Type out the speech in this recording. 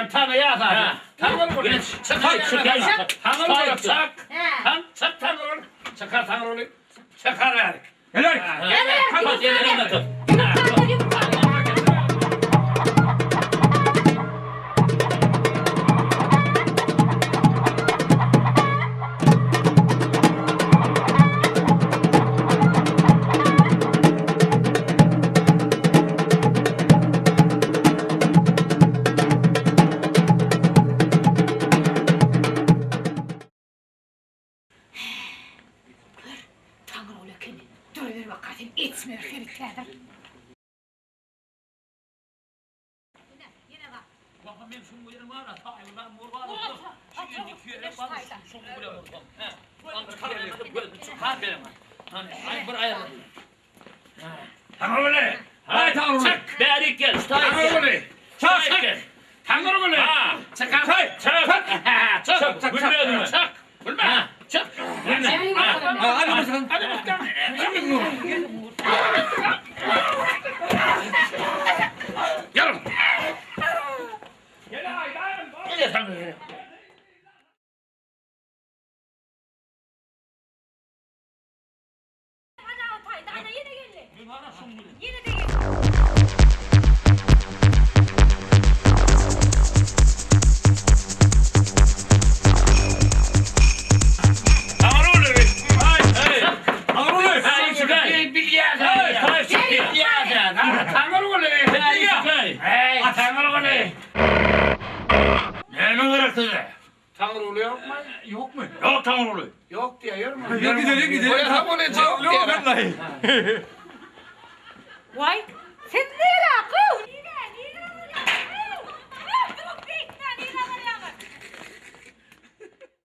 Çantanı ya zaten. Tanrı bunu. Çak. Tanrı çak. Çak tanrı. Çakar tanrı. Çakar yani. Helal. Kapat yerine atın. İçmiyor heriflerden. Bakın benim şunu yerim var ya, ben mor var ya, şimdi dikiyor, hep var ya, şunu buraya vurdum. Çıkar benim. Hani buraya vurdum. Tanrı böyle. Hay Tanrı. Çık. Berik gel, Tanrı böyle. Çak. Gel. Tanrı böyle. Çıkar. Çık. Çık. Gülme. Çık. Gülme. Çık. Gülme. Hadi bakalım. Hadi bakalım. Gelin. Gel Tanrı gel. Ana yine geldi. Bana şunu. Yine de geldi. Tanrı oluyor mu? Yok mu? Yok Tanrı oluyor. Yok diye yorum. Gidelim. Yok diye. Vay sen ne alaka?